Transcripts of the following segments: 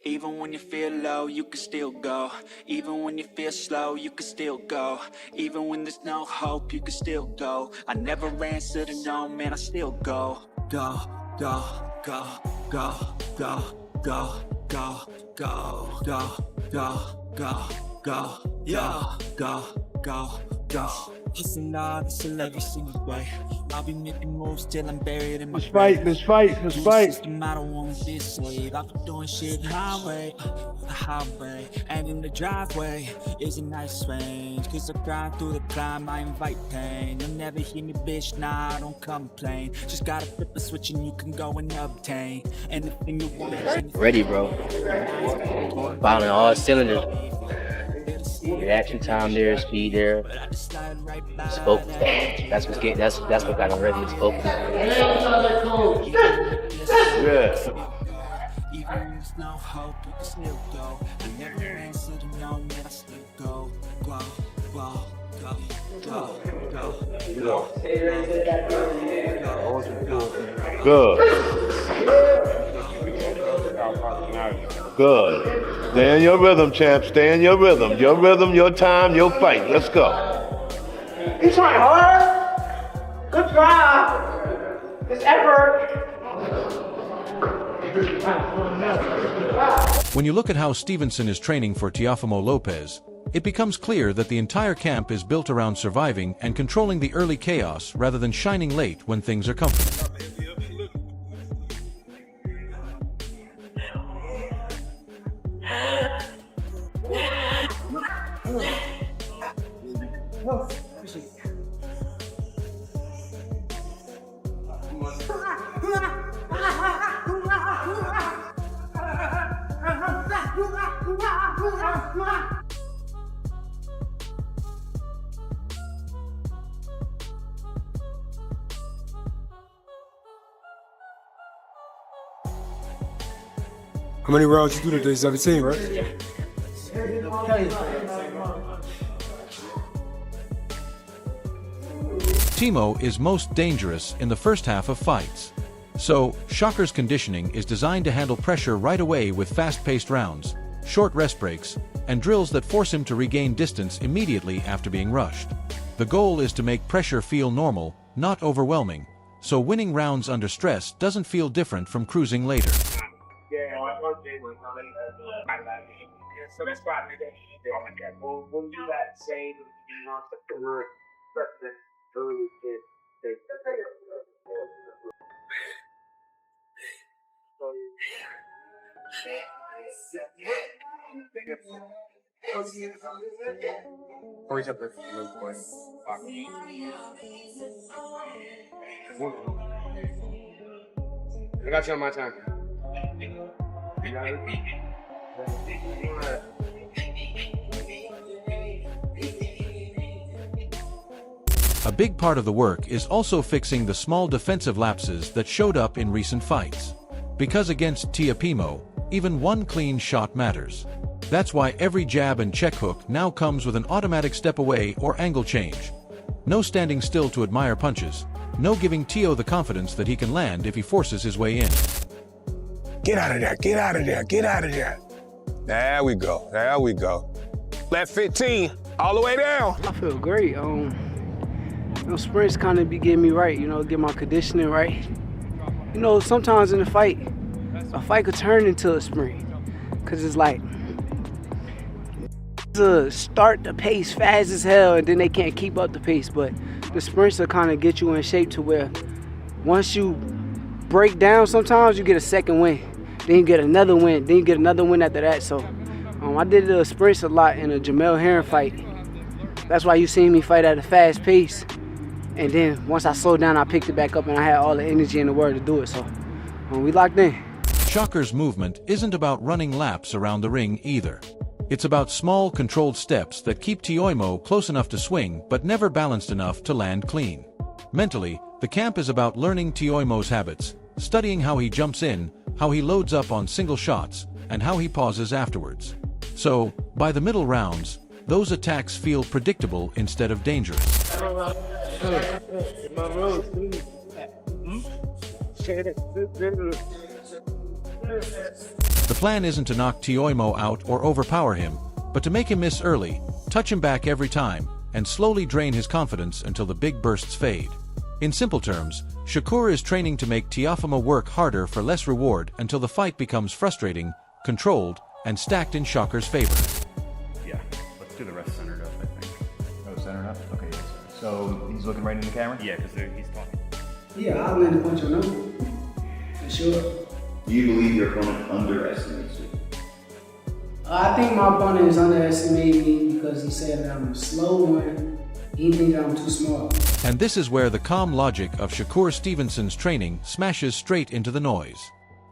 Even when you feel low, you can still go. Even when you feel slow, you can still go. Even when there's no hope, you can still go. I never answer to no, man, I still go. Go, go, go, go, go, go, go, go, go, go, go, go, yeah, go, go, go. Listen, Lord, it's every single way. I'll be making moves till I'm buried in my grave. Let's fight. System, I don't want to be a slave. I've been doing shit the highway, and in the driveway is a nice range. Cause I grind through the climb, I invite pain. You'll never hear me, bitch, nah, I don't complain. Just gotta flip a switch and you can go and obtain anything you want. Ready, bro. Firing all cylinders. Reaction time there, speed there. It's focus. That's what got him ready. It's focus. Yeah. Even when there's no hope, you can still go. I never answer to no, man, I still go. Go, go, go, go, go. Good. Stay in your rhythm, champ. Stay in your rhythm. Your rhythm, your time, your fight. Let's go. You trying hard? Good try. It's effort. When you look at how Stevenson is training for Teofimo Lopez, it becomes clear that the entire camp is built around surviving and controlling the early chaos rather than shining late when things are comfortable. How many rounds you do today? 17, right? Timo is most dangerous in the first half of fights. So, Shakur's conditioning is designed to handle pressure right away with fast-paced rounds, short rest breaks, and drills that force him to regain distance immediately after being rushed. The goal is to make pressure feel normal, not overwhelming, so winning rounds under stress doesn't feel different from cruising later. So that's why I think we'll do that same I got you on my time. A big part of the work is also fixing the small defensive lapses that showed up in recent fights. Because against Teofimo, even one clean shot matters. That's why every jab and check hook now comes with an automatic step away or angle change. No standing still to admire punches, no giving Teo the confidence that he can land if he forces his way in. Get out of there, get out of there, get out of there. There we go, there we go. Left 15, all the way down. I feel great. Those sprints kind of be getting me right, get my conditioning right. Sometimes in a fight could turn into a sprint. Cause it's like, to start the pace fast as hell and then they can't keep up the pace, but the sprints will kind of get you in shape to where once you break down, sometimes you get a second win, then you get another win, then you get another win after that. So I did the sprints a lot in a Jamel Herring fight. That's why you seen me fight at a fast pace. And then once I slowed down, I picked it back up and I had all the energy in the world to do it. So we locked in. Shakur's movement isn't about running laps around the ring either. It's about small, controlled steps that keep Teofimo close enough to swing but never balanced enough to land clean. Mentally, the camp is about learning Teofimo's habits, studying how he jumps in, how he loads up on single shots, and how he pauses afterwards. So, by the middle rounds, those attacks feel predictable instead of dangerous. The plan isn't to knock Teofimo out or overpower him, but to make him miss early, touch him back every time, and slowly drain his confidence until the big bursts fade. In simple terms, Shakur is training to make Teofimo work harder for less reward until the fight becomes frustrating, controlled, and stacked in Shakur's favor. Yeah, let's do the rest centered up, I think. Oh, centered up? Okay, yes. So he's looking right in the camera? Yeah, because he's talking. Yeah, I'll land a punch on him. For sure. Do you believe your opponent underestimates you? I think my opponent is underestimating me because he said that I'm a slow one. He thinks that I'm too small. And this is where the calm logic of Shakur Stevenson's training smashes straight into the noise.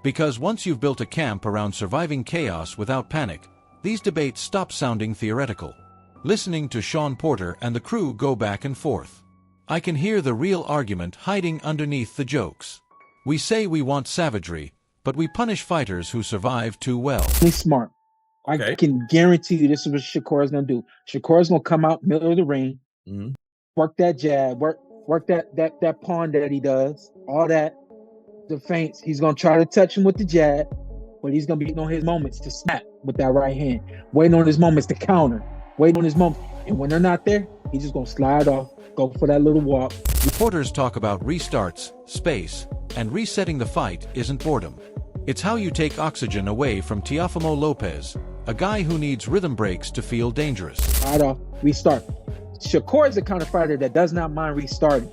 Because once you've built a camp around surviving chaos without panic, these debates stop sounding theoretical. Listening to Sean Porter and the crew go back and forth, I can hear the real argument hiding underneath the jokes. We say we want savagery, but we punish fighters who survive too well. He's smart. I can guarantee you this is what Shakur is going to do. Shakur is going to come out middle of the ring, work that jab, work that pawn that he does, all that, the feints. He's going to try to touch him with the jab, but he's going to be waiting on his moments to snap with that right hand, waiting on his moments to counter, waiting on his moments. And when they're not there, he's just going to slide off, go for that little walk. Reporters talk about restarts, space, and resetting the fight isn't boredom. It's how you take oxygen away from Teofimo Lopez, a guy who needs rhythm breaks to feel dangerous. Slide off, restart. Shakur is the kind of fighter that does not mind restarting.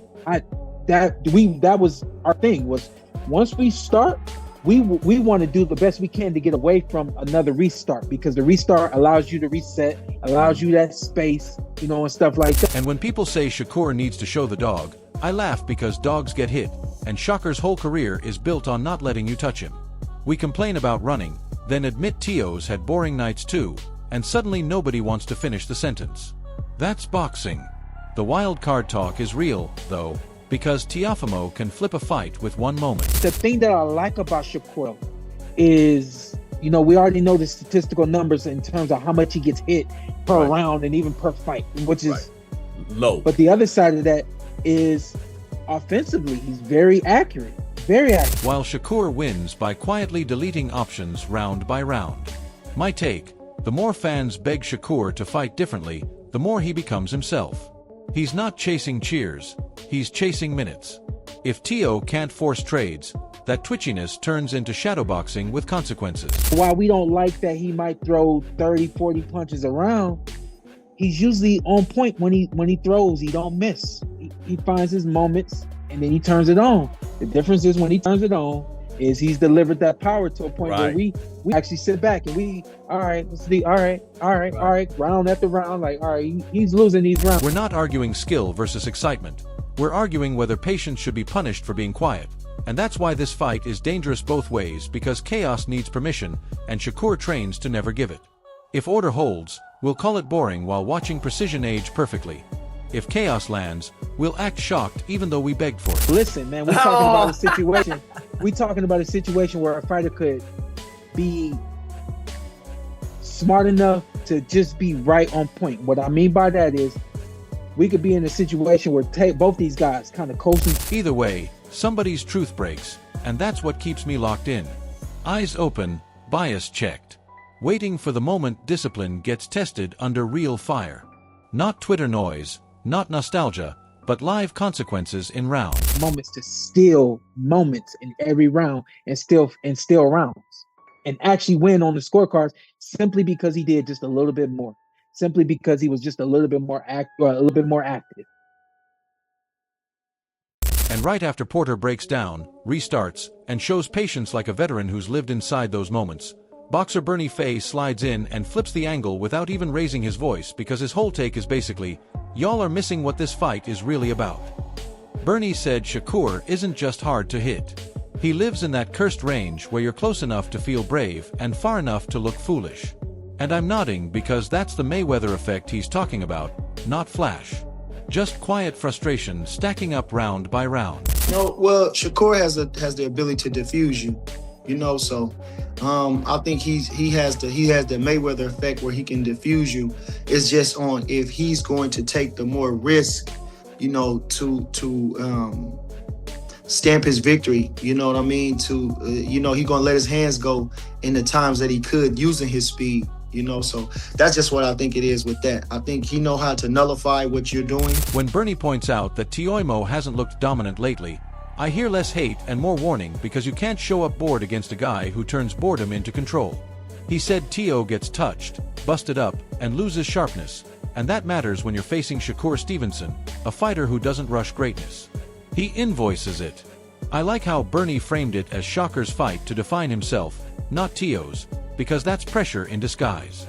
That was our thing, was once we start, we want to do the best we can to get away from another restart, because the restart allows you to reset, allows you that space, and stuff like that. And when people say Shakur needs to show the dog, I laugh because dogs get hit, and Shakur's whole career is built on not letting you touch him. We complain about running, then admit Teo's had boring nights too, and suddenly nobody wants to finish the sentence. That's boxing. The wild card talk is real, though, because Teofimo can flip a fight with one moment. The thing that I like about Shakur is, we already know the statistical numbers in terms of how much he gets hit per round and even per fight, which is low. But the other side of that is offensively, he's very accurate. Very accurate. While Shakur wins by quietly deleting options round by round. My take, the more fans beg Shakur to fight differently, the more he becomes himself. He's not chasing cheers, he's chasing minutes. If Teo can't force trades, that twitchiness turns into shadowboxing with consequences. While we don't like that he might throw 30, 40 punches around, he's usually on point when he throws. He don't miss. He finds his moments and then he turns it on. The difference is when he turns it on is he's delivered that power to a point where we actually sit back and round after round, like, all right, he's losing these rounds. We're not arguing skill versus excitement. We're arguing whether patience should be punished for being quiet. And that's why this fight is dangerous both ways, because chaos needs permission, and Shakur trains to never give it. If order holds, we'll call it boring while watching precision age perfectly. If chaos lands, we'll act shocked even though we begged for it. Listen, man, we're talking about a situation. We're talking about a situation where a fighter could be smart enough to just be right on point. What I mean by that is we could be in a situation where both these guys kind of coasting. Either way, somebody's truth breaks, and that's what keeps me locked in. Eyes open, bias checked. Waiting for the moment discipline gets tested under real fire. Not Twitter noise, not nostalgia, but live consequences in rounds. Moments to steal moments in every round and steal rounds. And actually win on the scorecards simply because he did just a little bit more. Simply because he was just a little bit more active. And right after Porter breaks down, restarts, and shows patience like a veteran who's lived inside those moments, boxer Bernie Fay slides in and flips the angle without even raising his voice, because his whole take is basically, y'all are missing what this fight is really about. Bernie said Shakur isn't just hard to hit. He lives in that cursed range where you're close enough to feel brave and far enough to look foolish. And I'm nodding because that's the Mayweather effect he's talking about, not flash. Just quiet frustration stacking up round by round. Well, Shakur has the ability to diffuse you, so I think he has the Mayweather effect where he can diffuse you. It's just on if he's going to take the more risk, to stamp his victory. You know what I mean? To you know, he gonna let his hands go in the times that he could using his speed. You know, so that's just what I think it is with that. I think he know how to nullify what you're doing. When Bernie points out that Teofimo hasn't looked dominant lately, I hear less hate and more warning because you can't show up bored against a guy who turns boredom into control. He said Teo gets touched, busted up, and loses sharpness, and that matters when you're facing Shakur Stevenson, a fighter who doesn't rush greatness. He invoices it. I like how Bernie framed it as Shakur's fight to define himself, not Teo's, because that's pressure in disguise.